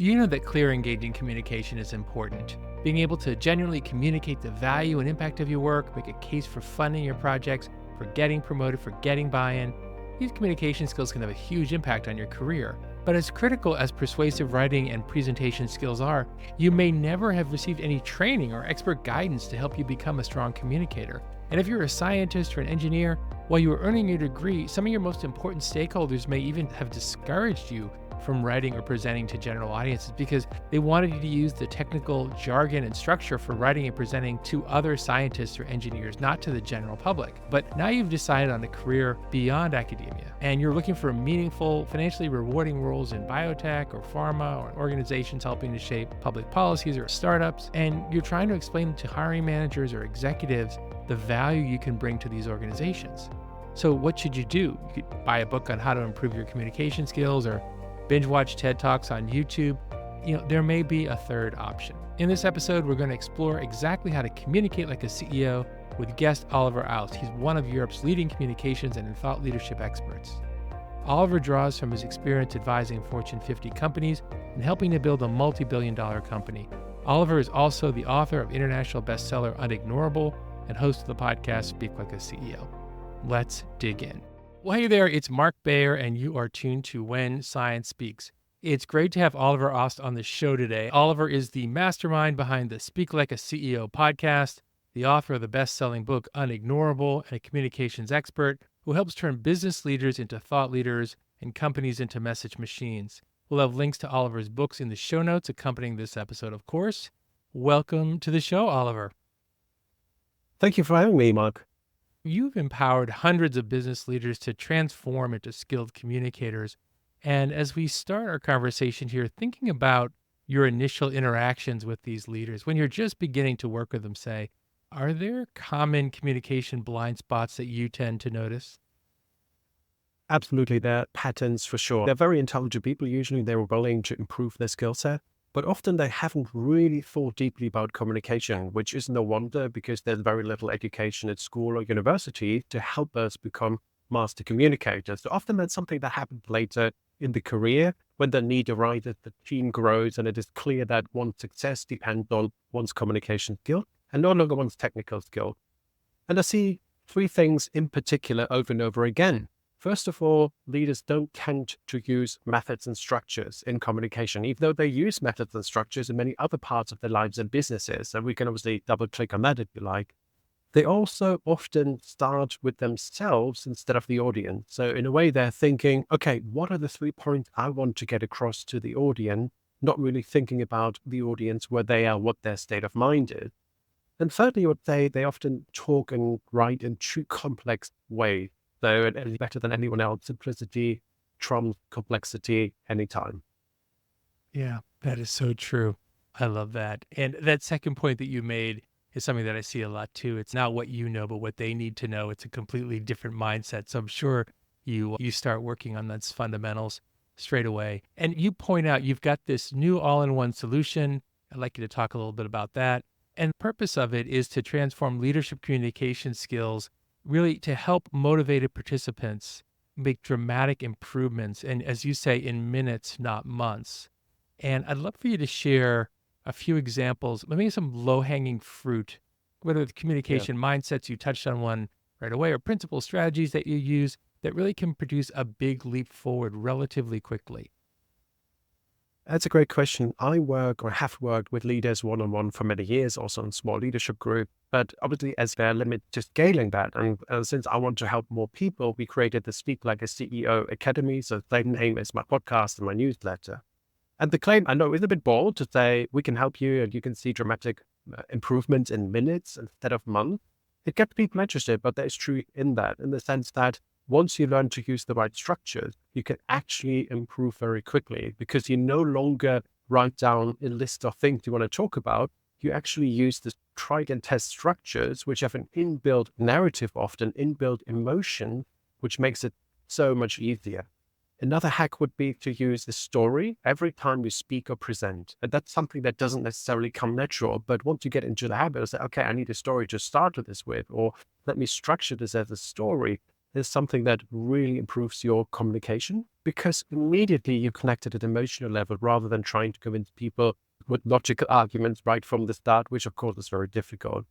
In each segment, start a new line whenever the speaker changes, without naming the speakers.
You know that clear, engaging communication is important. Being able to genuinely communicate the value and impact of your work, make a case for funding your projects, for getting promoted, for getting buy-in. These communication skills can have a huge impact on your career. But as critical as persuasive writing and presentation skills are, you may never have received any training or expert guidance to help you become a strong communicator. And if you're a scientist or an engineer, while you were earning your degree, some of your most important stakeholders may even have discouraged you from writing or presenting to general audiences because they wanted you to use the technical jargon and structure for writing and presenting to other scientists or engineers, not to the general public. But now you've decided on a career beyond academia, and you're looking for meaningful, financially rewarding roles in biotech or pharma or organizations helping to shape public policies or startups, and you're trying to explain to hiring managers or executives the value you can bring to these organizations. So what should you do? You could buy a book on how to improve your communication skills or binge watch TED Talks on YouTube. There may be a third option. In this episode, we're going to explore exactly how to communicate like a CEO with guest Oliver Aust. He's one of Europe's leading communications and thought leadership experts. Oliver draws from his experience advising Fortune 50 companies and helping to build a multi-billion-dollar company. Oliver is also the author of international bestseller Unignorable and host of the podcast Speak Like a CEO. Let's dig in. Well, hey there, it's Mark Bayer, and you are tuned to When Science Speaks. It's great to have Oliver Aust on the show today. Oliver is the mastermind behind the Speak Like a CEO podcast, the author of the best-selling book Unignorable, and a communications expert who helps turn business leaders into thought leaders and companies into message machines. We'll have links to Oliver's books in the show notes accompanying this episode, of course. Welcome to the show, Oliver.
Thank you for having me, Mark.
You've empowered hundreds of business leaders to transform into skilled communicators. And as we start our conversation here, thinking about your initial interactions with these leaders, when you're just beginning to work with them, say, are there common communication blind spots that you tend to notice?
Absolutely, there are patterns for sure. They're very intelligent people. Usually they're willing to improve their skill set, but often they haven't really thought deeply about communication, which is no wonder because there's very little education at school or university to help us become master communicators. So often that's something that happens later in the career when the need arises, the team grows, and it is clear that one's success depends on one's communication skill and no longer one's technical skill. And I see three things in particular over and over again. First of all, leaders don't tend to use methods and structures in communication, even though they use methods and structures in many other parts of their lives and businesses. And we can obviously double click on that if you like. They also often start with themselves instead of the audience. So in a way, they're thinking, okay, what are the 3 points I want to get across to the audience? Not really thinking about the audience, where they are, what their state of mind is. And thirdly, I would say they often talk and write in too complex ways. So it is better than anyone else. Simplicity trumps complexity anytime.
Yeah, that is so true. I love that. And that second point that you made is something that I see a lot too. It's not what you know, but what they need to know. It's a completely different mindset. So I'm sure you start working on those fundamentals straight away. And you point out you've got this new all-in-one solution. I'd like you to talk a little bit about that. And the purpose of it is to transform leadership communication skills, really to help motivated participants make dramatic improvements. And as you say, in minutes, not months. And I'd love for you to share a few examples, maybe some low-hanging fruit, whether the communication mindsets, you touched on one right away, or principal strategies that you use that really can produce a big leap forward relatively quickly.
That's a great question. I work or have worked with leaders one-on-one for many years, also in small leadership group. But obviously, as there are limits to scaling that, and since I want to help more people, we created the Speak Like a CEO Academy. So the same name as my podcast and my newsletter. And the claim, I know, is a bit bold to say we can help you and you can see dramatic improvements in minutes instead of months. It gets people interested, but there's truth in that, in the sense that once you learn to use the right structures, you can actually improve very quickly because you no longer write down a list of things you want to talk about. You actually use the tried and test structures, which have an inbuilt narrative, often inbuilt emotion, which makes it so much easier. Another hack would be to use a story every time you speak or present. And that's something that doesn't necessarily come natural, but once you get into the habit of saying, okay, I need a story to start this with, or let me structure this as a story, is something that really improves your communication because immediately you connect at an emotional level rather than trying to convince people with logical arguments right from the start, which of course is very difficult.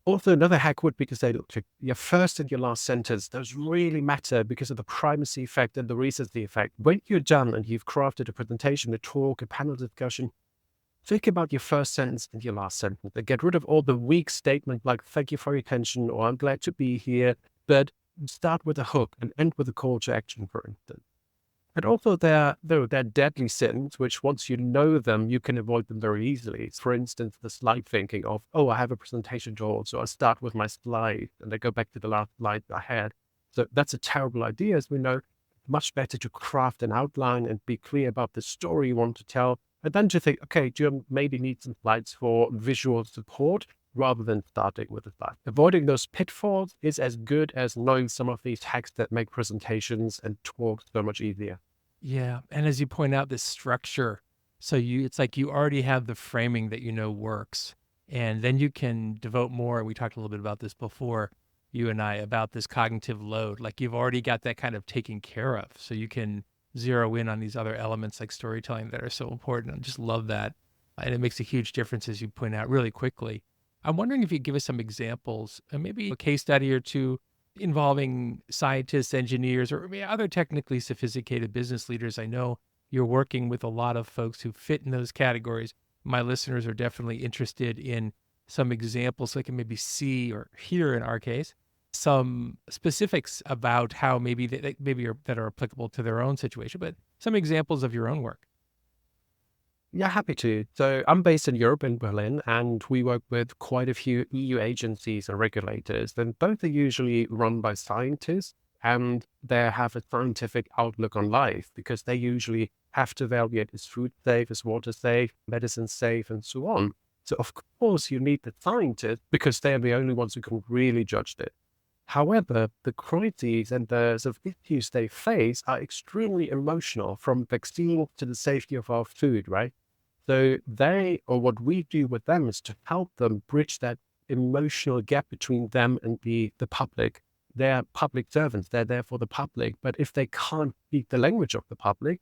Also, another hack would be to say, look, your first and your last sentence does really matter because of the primacy effect and the recency effect. When you're done and you've crafted a presentation, a talk, a panel discussion, think about your first sentence and your last sentence and get rid of all the weak statements like, thank you for your attention, or I'm glad to be here. But start with a hook and end with a call to action, for instance. And also they're deadly sins, which once you know them, you can avoid them very easily. For instance, the slide thinking of, oh, I have a presentation to hold, so I start with my slide and I go back to the last slide I had. So that's a terrible idea, as we know. Much better to craft an outline and be clear about the story you want to tell. And then to think, okay, do you maybe need some slides for visual support rather than starting with a slide? Avoiding those pitfalls is as good as knowing some of these hacks that make presentations and talks so much easier.
Yeah. And as you point out, this structure, so it's like you already have the framing that you know works. And then you can devote more. We talked a little bit about this before, you and I, about this cognitive load. Like you've already got that kind of taken care of. So you can zero in on these other elements like storytelling that are so important. I just love that. And it makes a huge difference, as you point out, really quickly. I'm wondering if you could give us some examples, maybe a case study or two involving scientists, engineers, or maybe other technically sophisticated business leaders. I know you're working with a lot of folks who fit in those categories. My listeners are definitely interested in some examples so they can maybe see or hear, in our case, some specifics about how maybe that are applicable to their own situation, but some examples of your own work.
Yeah, happy to. So I'm based in Europe, in Berlin, and we work with quite a few EU agencies and regulators. And both are usually run by scientists, and they have a scientific outlook on life because they usually have to evaluate, is food safe, is water safe, medicine safe, and so on. So of course you need the scientists because they are the only ones who can really judge this. However, the crises and the sort of issues they face are extremely emotional, from vaccine to the safety of our food, right? So what we do with them is to help them bridge that emotional gap between them and the public. They're public servants. They're there for the public. But if they can't speak the language of the public,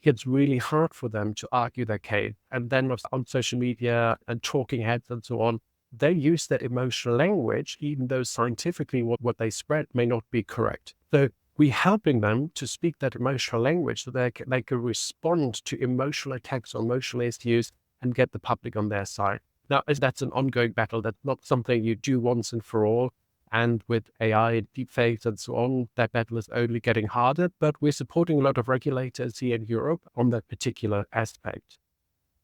it's really hard for them to argue their case. And then on social media and talking heads and so on, they use that emotional language, even though scientifically what they spread may not be correct. So we're helping them to speak that emotional language so they can respond to emotional attacks or emotional issues and get the public on their side. Now, as that's an ongoing battle, that's not something you do once and for all. And with AI, deepfakes and so on, that battle is only getting harder, but we're supporting a lot of regulators here in Europe on that particular aspect.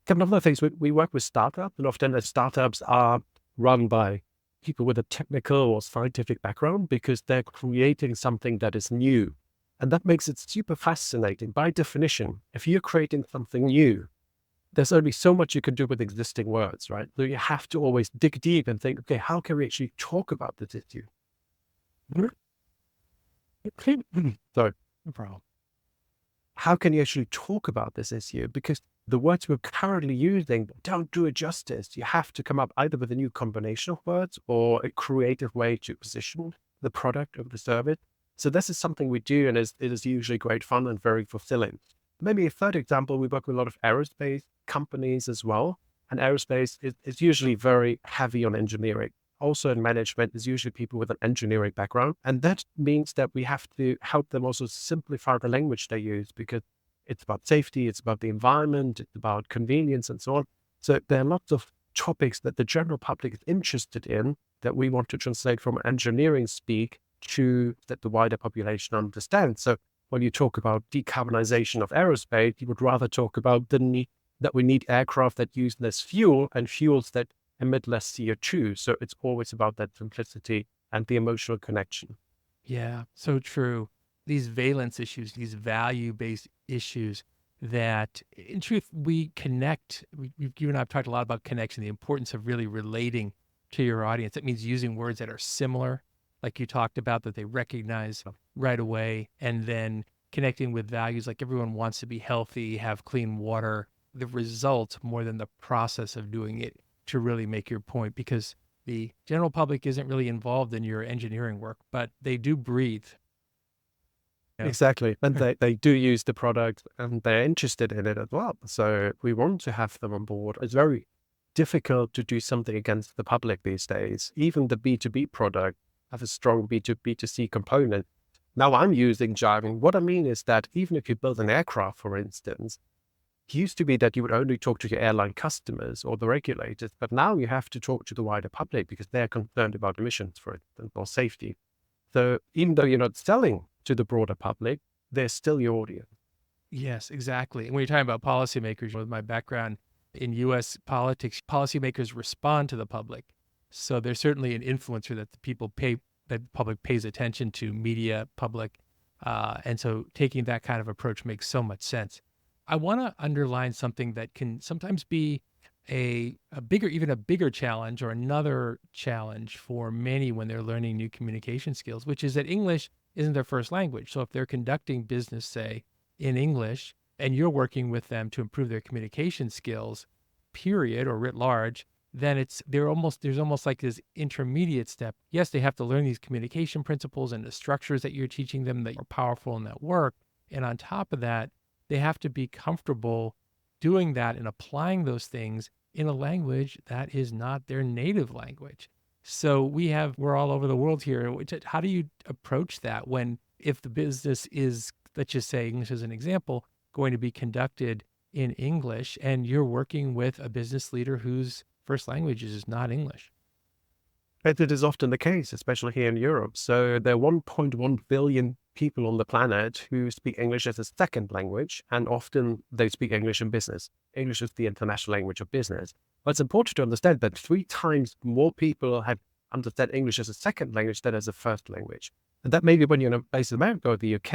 A couple of other things, we work with startups, and often the startups are run by people with a technical or scientific background because they're creating something that is new. And that makes it super fascinating. By definition, if you're creating something new, there's only so much you can do with existing words, right? So you have to always dig deep and think, okay, how can we actually talk about this issue? So,
No problem.
how can you actually talk about this issue? Because the words we're currently using don't do it justice. You have to come up either with a new combination of words or a creative way to position the product or the service. So this is something we do, and it is usually great fun and very fulfilling. Maybe a third example, we work with a lot of aerospace companies as well. And aerospace is usually very heavy on engineering. Also in management is usually people with an engineering background. And that means that we have to help them also simplify the language they use because it's about safety, it's about the environment, it's about convenience and so on. So there are lots of topics that the general public is interested in that we want to translate from engineering speak to that the wider population understands. So when you talk about decarbonization of aerospace, you would rather talk about the need that we need aircraft that use less fuel and fuels that emit less CO2. So it's always about that simplicity and the emotional connection.
Yeah, so true. These valence issues, these value-based issues that in truth we connect. You and I have talked a lot about connection, the importance of really relating to your audience. It means using words that are similar, like you talked about, that they recognize right away, and then connecting with values like everyone wants to be healthy, have clean water, the result more than the process of doing it to really make your point, because the general public isn't really involved in your engineering work, but they do breathe.
Exactly. And they do use the product and they're interested in it as well. So we want to have them on board. It's very difficult to do something against the public these days. Even the B2B product have a strong B2B2C component. Now I'm using jargon. What I mean is that even if you build an aircraft, for instance, it used to be that you would only talk to your airline customers or the regulators, but now you have to talk to the wider public because they're concerned about emissions, for instance, or safety. So even though you're not selling to the broader public, they're still your audience.
Yes, exactly. And when you're talking about policymakers, with my background in U.S. politics, policymakers respond to the public. So there's certainly an influencer that the public pays attention to, media, public. And so taking that kind of approach makes so much sense. I want to underline something that can sometimes be even a bigger challenge, or another challenge for many when they're learning new communication skills, which is that English isn't their first language. So if they're conducting business, say, in English, and you're working with them to improve their communication skills, period, or writ large, then there's almost like this intermediate step. Yes, they have to learn these communication principles and the structures that you're teaching them that are powerful in that work. And on top of that, they have to be comfortable doing that and applying those things in a language that is not their native language. So we're all over the world here. How do you approach that if the business is, let's just say English as an example, going to be conducted in English, and you're working with a business leader whose first language is not English?
It is often the case, especially here in Europe. So there are 1.1 billion people on the planet who speak English as a second language, and often they speak English in business. English is the international language of business. But it's important to understand that 3 times more people have understand English as a second language than as a first language. And that maybe when you're in a place in America or the UK,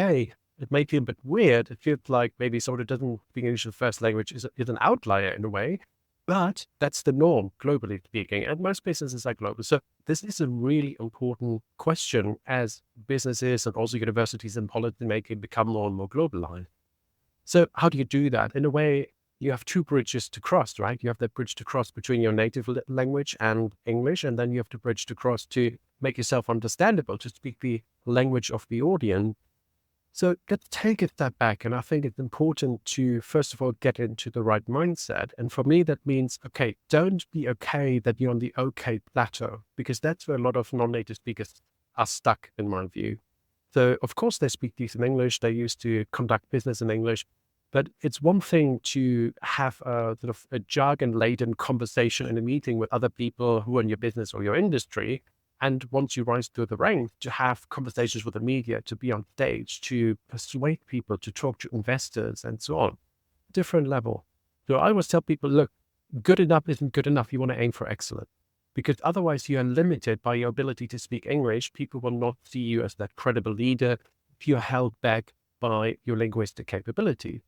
it may feel a bit weird. It feels like maybe someone who doesn't speak English as a first language is an outlier in a way. But that's the norm, globally speaking, and most businesses are global. So this is a really important question as businesses and also universities and policymaking become more and more globalized. So how do you do that? In a way, you have 2 bridges to cross, right? You have that bridge to cross between your native language and English, and then you have the bridge to cross to make yourself understandable, to speak the language of the audience. So let's take a step back. And I think it's important to, first of all, get into the right mindset. And for me, that means, okay, don't be okay that you're on the okay plateau, because that's where a lot of non-native speakers are stuck, in my view. So of course they speak decent English. They used to conduct business in English, but it's one thing to have a sort of a jargon-laden conversation in a meeting with other people who are in your business or your industry. And once you rise through the ranks, to have conversations with the media, to be on stage, to persuade people, to talk to investors and so on. Different level. So I always tell people, look, good enough isn't good enough. You want to aim for excellence, because otherwise you are limited by your ability to speak English. People will not see you as that credible leader if you're held back by your linguistic capability.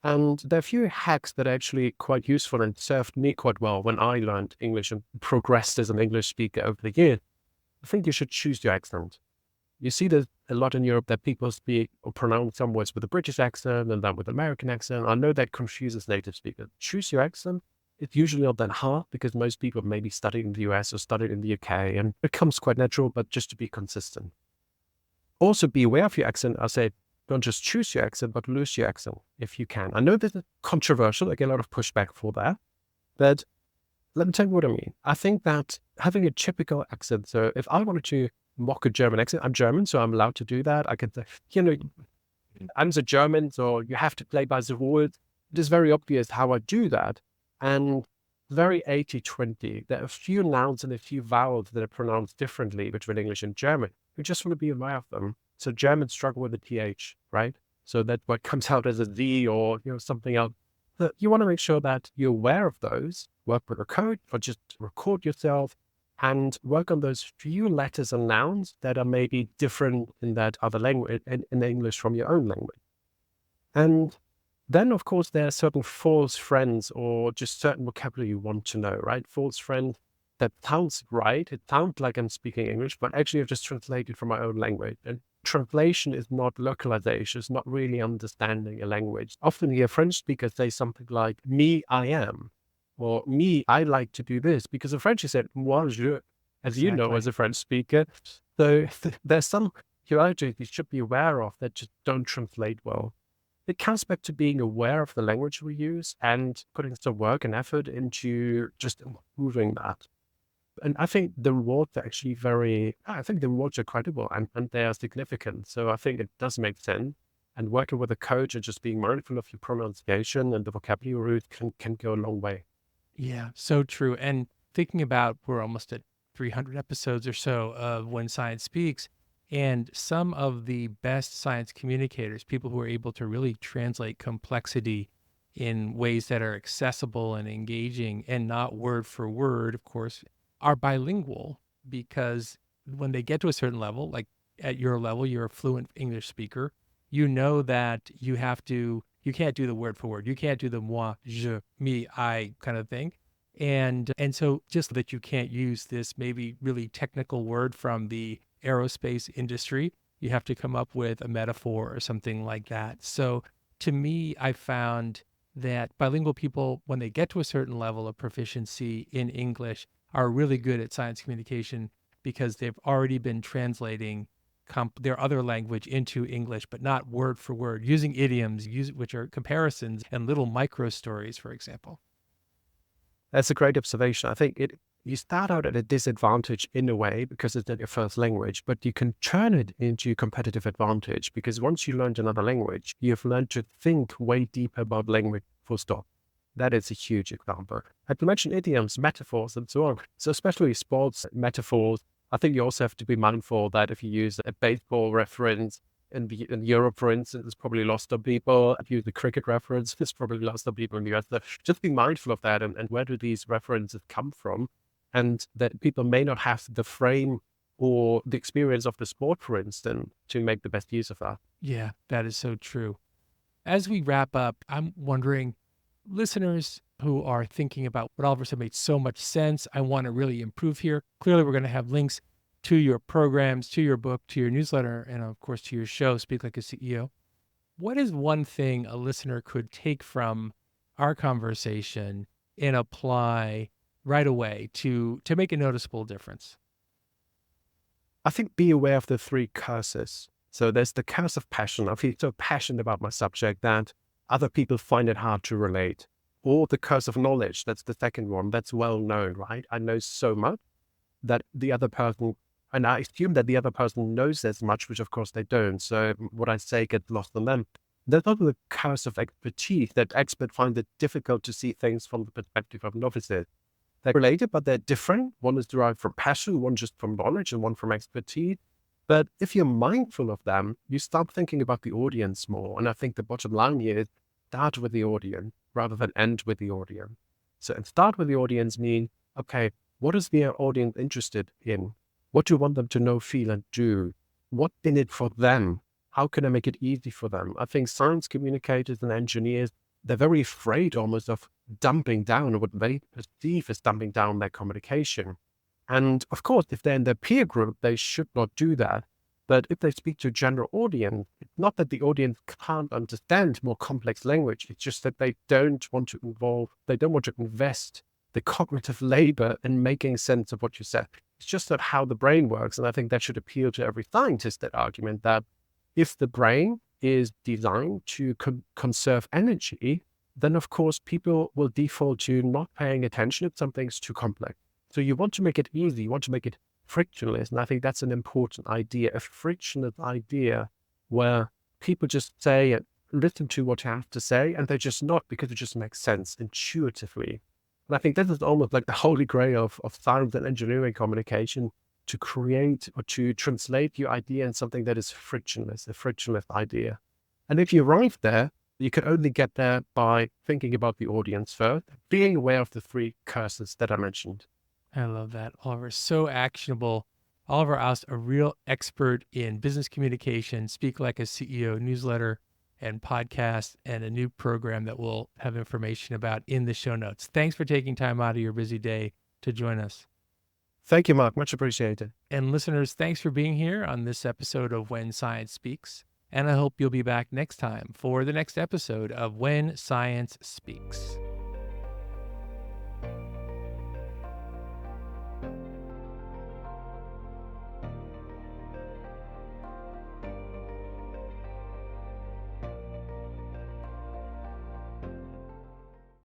And there are a few hacks that are actually quite useful and served me quite well when I learned English and progressed as an English speaker over the years. I think you should choose your accent. You see that a lot in Europe that people speak or pronounce some words with a British accent and then with an American accent. I know that confuses native speakers. Choose your accent. It's usually not that hard because most people maybe studied in the US or studied in the UK, and it comes quite natural, but just to be consistent. Also be aware of your accent. I say, don't just choose your accent, but lose your accent if you can. I know this is controversial. I get a lot of pushback for that, but let me tell you what I mean. I think that having a typical accent, so if I wanted to mock a German accent, I'm German, so I'm allowed to do that. I can say, I'm the German, so you have to play by the rules. It is very obvious how I do that. And very 80-20. There are a few nouns and a few vowels that are pronounced differently between English and German. You just want to be aware of them. So Germans struggle with the TH, right? So that what comes out as a Z or something else. So you want to make sure that you're aware of those, work with a code or just record yourself and work on those few letters and nouns that are maybe different in that other language, in English from your own language. And then, of course, there are certain false friends or just certain vocabulary you want to know, right? False friend that sounds right. It sounds like I'm speaking English, but actually I've just translated from my own language. And translation is not localization. It's not really understanding a language. Often you hear French speakers say something like, me, I am, or me, I like to do this, because in French you said, moi, je, as you know, as a French speaker. So there's some peculiarities you should be aware of that just don't translate well. It comes back to being aware of the language we use and putting some work and effort into just improving that. And I think the rewards are actually I think the rewards are credible and they are significant. So I think it does make sense. And working with a coach and just being mindful of your pronunciation and the vocabulary can go a long way.
Yeah, so true. And thinking about, we're almost at 300 episodes or so of When Science Speaks, and some of the best science communicators, people who are able to really translate complexity in ways that are accessible and engaging and not word for word, of course, are bilingual, because when they get to a certain level, like at your level, you're a fluent English speaker, you know that you can't do the word for word. You can't do the moi, je, me, I kind of thing. And so just that you can't use this maybe really technical word from the aerospace industry, you have to come up with a metaphor or something like that. So to me, I found that bilingual people, when they get to a certain level of proficiency in English, are really good at science communication because they've already been translating their other language into English, but not word for word, using idioms, which are comparisons and little micro stories, for example.
That's a great observation. I think you start out at a disadvantage in a way because it's not your first language, but you can turn it into a competitive advantage because once you learned another language, you've learned to think way deeper about language, full stop. That is a huge example. And to mention idioms, metaphors, and so on. So especially sports metaphors, I think you also have to be mindful that if you use a baseball reference in Europe, for instance, it's probably lost on people. If you use the cricket reference, it's probably lost on people in the US. So just be mindful of that and where do these references come from? And that people may not have the frame or the experience of the sport, for instance, to make the best use of that.
Yeah, that is so true. As we wrap up, I'm wondering, listeners who are thinking about what Oliver said made so much sense, I want to really improve here. Clearly, we're going to have links to your programs, to your book, to your newsletter, and of course to your show, Speak Like a CEO. What is one thing a listener could take from our conversation and apply right away to make a noticeable difference?
I think be aware of the three curses. So there's the curse of passion. I feel so passionate about my subject that other people find it hard to relate. Or the curse of knowledge. That's the second one. That's well known, right? I know so much that the other person, and I assume that the other person knows as much, which of course they don't. So what I say gets lost on them. There's also the curse of expertise, that experts find it difficult to see things from the perspective of novices. They're related, but they're different. One is derived from passion, one just from knowledge, and one from expertise. But if you're mindful of them, you start thinking about the audience more. And I think the bottom line here is start with the audience rather than end with the audience. So and start with the audience mean, okay, what is the audience interested in? What do you want them to know, feel, and do? What's in it for them? How can I make it easy for them? I think science communicators and engineers, they're very afraid almost of dumping down what they perceive as dumping down their communication. And of course, if they're in their peer group, they should not do that. But if they speak to a general audience, it's not that the audience can't understand more complex language. It's just that they don't want to invest the cognitive labor in making sense of what you said. It's just not how the brain works. And I think that should appeal to every scientist, that argument that if the brain is designed to conserve energy, then of course people will default to not paying attention if something's too complex. So you want to make it easy, you want to make it frictionless. And I think that's an important idea, a frictionless idea where people just say and listen to what you have to say, and they just not because it just makes sense intuitively. And I think this is almost like the holy grail of science and engineering communication, to create or to translate your idea in something that is frictionless, a frictionless idea. And if you arrive there, you can only get there by thinking about the audience first, being aware of the three curses that I mentioned.
I love that, Oliver. So actionable. Oliver Aust, a real expert in business communication, Speak Like a CEO newsletter and podcast, and a new program that we'll have information about in the show notes. Thanks for taking time out of your busy day to join us.
Thank you, Mark. Much appreciated.
And listeners, thanks for being here on this episode of When Science Speaks. And I hope you'll be back next time for the next episode of When Science Speaks.